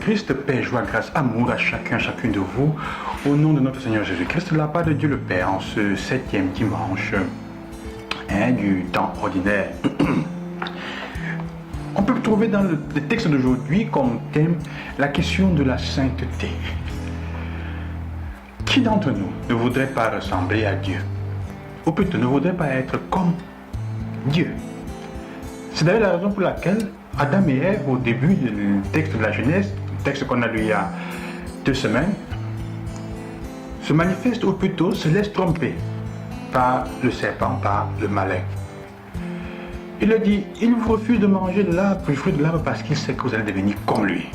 Jésus-Christ, paix, joie, grâce, amour à chacune de vous. Au nom de notre Seigneur Jésus-Christ, de la part de Dieu le Père, en ce 7e dimanche du temps ordinaire. On peut trouver dans le texte d'aujourd'hui comme thème la question de la sainteté. Qui d'entre nous ne voudrait pas ressembler à Dieu? Ou plutôt ne voudrait pas être comme Dieu? C'est d'ailleurs la raison pour laquelle Adam et Ève, au début du texte de la Genèse, texte qu'on a lu il y a 2 semaines, se manifestent, ou plutôt se laissent tromper par le serpent, par le malin. Il leur dit, il vous refuse de manger de l'arbre, du fruit de l'arbre, parce qu'il sait que vous allez devenir comme lui.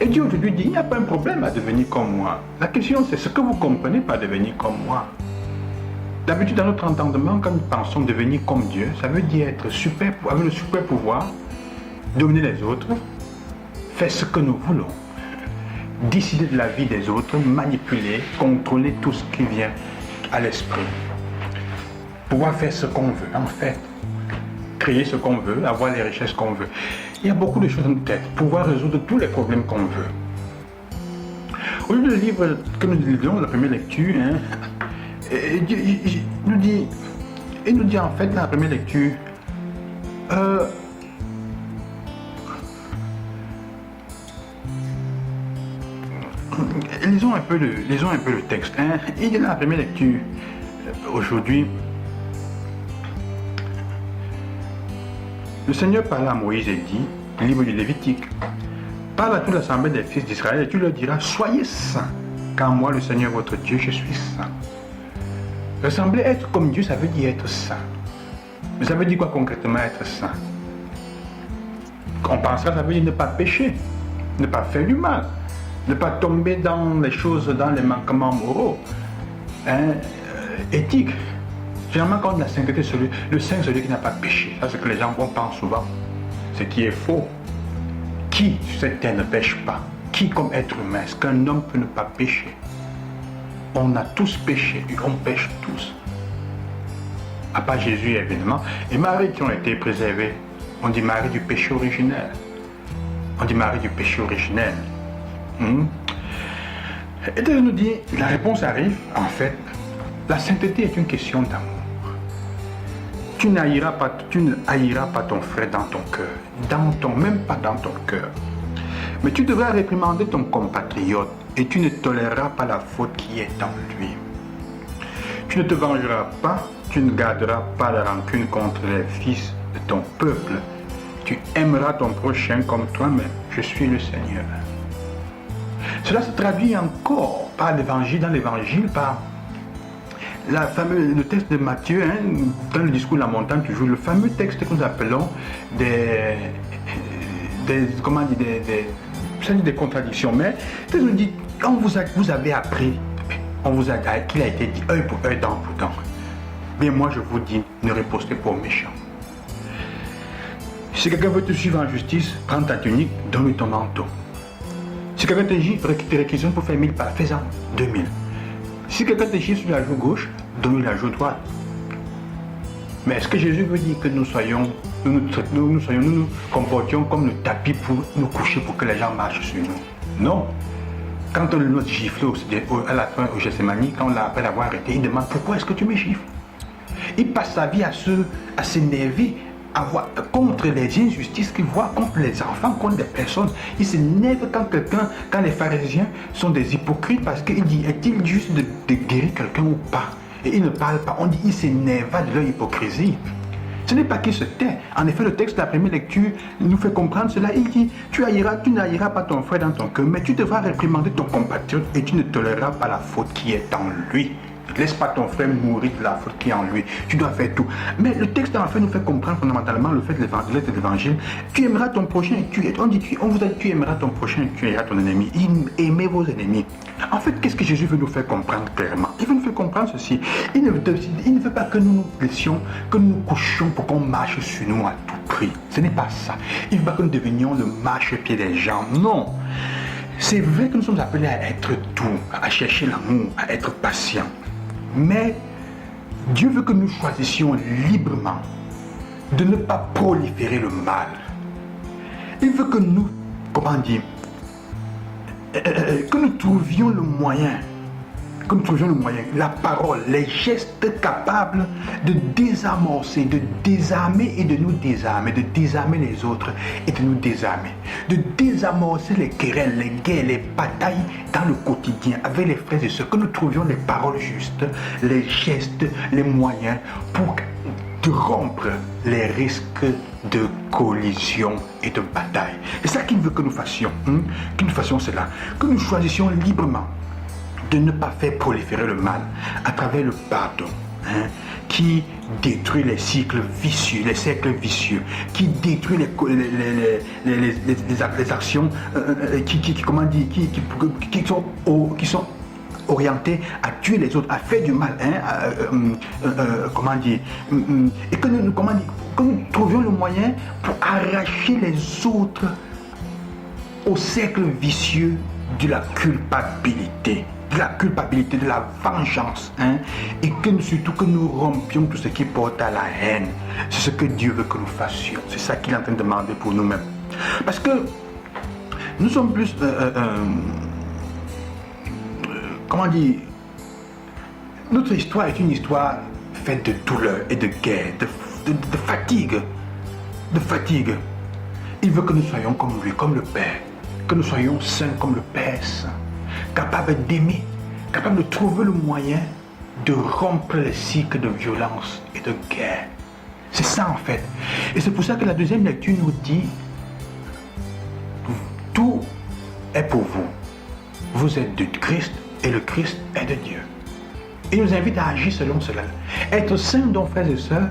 Et Dieu aujourd'hui dit, il n'y a pas un problème à devenir comme moi. La question c'est ce que vous comprenez par devenir comme moi. D'habitude, dans notre entendement, quand nous pensons devenir comme Dieu, ça veut dire être super, avec le super pouvoir, dominer les autres, faire ce que nous voulons, décider de la vie des autres, manipuler, contrôler tout ce qui vient à l'esprit. Pouvoir faire ce qu'on veut, en fait. Créer ce qu'on veut, avoir les richesses qu'on veut. Il y a beaucoup de choses dans notre tête, pouvoir résoudre tous les problèmes qu'on veut. Au lieu du livre que nous lisons, la première lecture, il nous dit en fait dans la première lecture, lisons un peu le texte. Il dit dans la première lecture, aujourd'hui, le Seigneur parla à Moïse et dit, livre du Lévitique, parle à toute l'assemblée des fils d'Israël et tu leur diras, soyez saints, car moi, le Seigneur votre Dieu, je suis saint. Ressembler, être comme Dieu, ça veut dire être saint. Mais ça veut dire quoi concrètement être saint? On pensera, ça veut dire ne pas pécher, ne pas faire du mal, ne pas tomber dans les choses, dans les manquements moraux, éthiques. Généralement, quand on dit la sainteté, le saint, c'est celui qui n'a pas péché. Ça, c'est ce que les gens pensent souvent. Ce qui est faux. Qui sur cette terre ne pêche pas? Qui, comme être humain, est-ce qu'un homme peut ne pas pécher? On a tous péché, on pêche tous. À part Jésus, évidemment. Et Marie qui ont été préservées. On dit Marie du péché originel. On dit Marie du péché originel. Et Dieu nous dit, la réponse arrive, en fait, la sainteté est une question d'amour. Tu ne haïras pas ton frère dans ton cœur, même pas dans ton cœur. Mais tu devras réprimander ton compatriote et tu ne toléreras pas la faute qui est en lui. Tu ne te vengeras pas, tu ne garderas pas la rancune contre les fils de ton peuple. Tu aimeras ton prochain comme toi-même. Je suis le Seigneur. Cela se traduit encore par l'évangile, dans l'évangile, par le texte de Matthieu, dans le discours de la montagne, toujours le fameux texte que nous appelons des contradictions. Mais il nous dit, quand vous avez appris, on vous a dit qu'il a été dit œil pour œil, dent pour dent. Bien moi je vous dis, ne ripostez pas aux méchants. Si quelqu'un veut te suivre en justice, prends ta tunique, donne-lui ton manteau. Si quelqu'un te réquisitionne pour faire 1000 pas, fais-en 2000. Si quelqu'un te chie sur la joue gauche, donne-lui la joue droite. Mais est-ce que Jésus veut dire que nous nous comportions comme le tapis pour nous coucher pour que les gens marchent sur nous? Non. Quand on nous gifle à la fin au Gethsémani, après l'avoir arrêté, il demande pourquoi est-ce que tu me gifles? Il passe sa vie à s'énerver contre les injustices qu'il voit, contre les enfants, contre des personnes. Il s'énerve quand les pharisiens sont des hypocrites parce qu'il dit, est-il juste de guérir quelqu'un ou pas? Et il ne parle pas, on dit, il s'énerva de leur hypocrisie. Ce n'est pas qu'il se tait. En effet, le texte de la première lecture nous fait comprendre cela. Il dit, tu n'haïras pas ton frère dans ton cœur, mais tu devras réprimander ton compatriote et tu ne toléreras pas la faute qui est en lui. Ne laisse pas ton frère mourir de la faute qui est en lui. Tu dois faire tout. Mais le texte en fait nous fait comprendre fondamentalement le fait de l'évangile. Tu aimeras ton prochain. On vous a dit tu aimeras ton prochain et tu aimeras ton ennemi. Aimez vos ennemis. En fait, qu'est-ce que Jésus veut nous faire comprendre clairement? Il veut nous faire comprendre ceci. Il ne veut pas que nous nous blessions, que nous nous couchions pour qu'on marche sur nous à tout prix. Ce n'est pas ça. Il ne veut pas que nous devenions le marchepied des gens. Non. C'est vrai que nous sommes appelés à être doux, à chercher l'amour, à être patients. Mais Dieu veut que nous choisissions librement de ne pas proliférer le mal. Il veut que nous comment dire, que nous trouvions le moyen, la parole, les gestes capables de désamorcer, de désarmer et de nous désarmer, de désarmer les autres et de nous désarmer, de désamorcer les querelles, les guerres, les batailles dans le quotidien avec les frères et sœurs, que nous trouvions les paroles justes, les gestes, les moyens pour rompre les risques de collision et de bataille. C'est ça qu'il veut que nous fassions, que nous fassions cela, que nous choisissions librement de ne pas faire proliférer le mal à travers le pardon, qui détruit les cercles vicieux, qui détruit les actions qui sont orientés à tuer les autres, à faire du mal, et que nous trouvions le moyen pour arracher les autres au cercle vicieux de la culpabilité, de la vengeance, et surtout que nous rompions tout ce qui porte à la haine. C'est ce que Dieu veut que nous fassions. C'est ça qu'il est en train de demander pour nous-mêmes. Parce que nous sommes plus notre histoire est une histoire faite de douleur et de guerre, de fatigue. Il veut que nous soyons comme lui, comme le Père, que nous soyons saints comme le Père saint, capables d'aimer, capables de trouver le moyen de rompre les cycles de violence et de guerre. C'est ça en fait. Et c'est pour ça que la deuxième lecture nous dit, tout est pour vous. Vous êtes de Christ et le Christ est de Dieu. Il nous invite à agir selon cela. Être saint, donc frères et sœurs,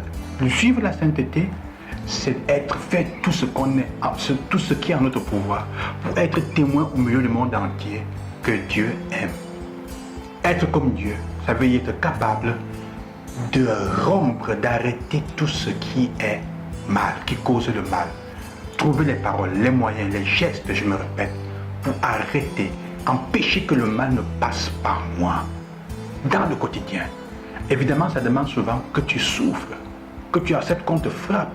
suivre la sainteté, c'est faire tout ce qui est en notre pouvoir pour être témoin au milieu du monde entier que Dieu aime. Être comme Dieu, ça veut dire être capable de rompre, d'arrêter tout ce qui est mal, qui cause le mal. Trouver les paroles, les moyens, les gestes, je me répète, pour arrêter, empêcher que le mal ne passe par moi dans le quotidien. Évidemment, ça demande souvent que tu souffres, que tu acceptes qu'on te frappe.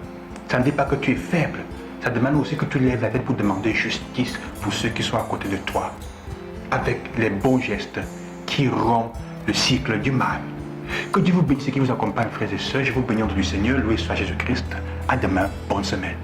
Ça ne dit pas que tu es faible. Ça demande aussi que tu lèves la tête pour demander justice pour ceux qui sont à côté de toi, avec les bons gestes qui rompent le cycle du mal. Que Dieu vous bénisse et qu'il vous accompagne, frères et sœurs. Je vous bénis au nom du Seigneur. Loué soit Jésus-Christ. À demain. Bonne semaine.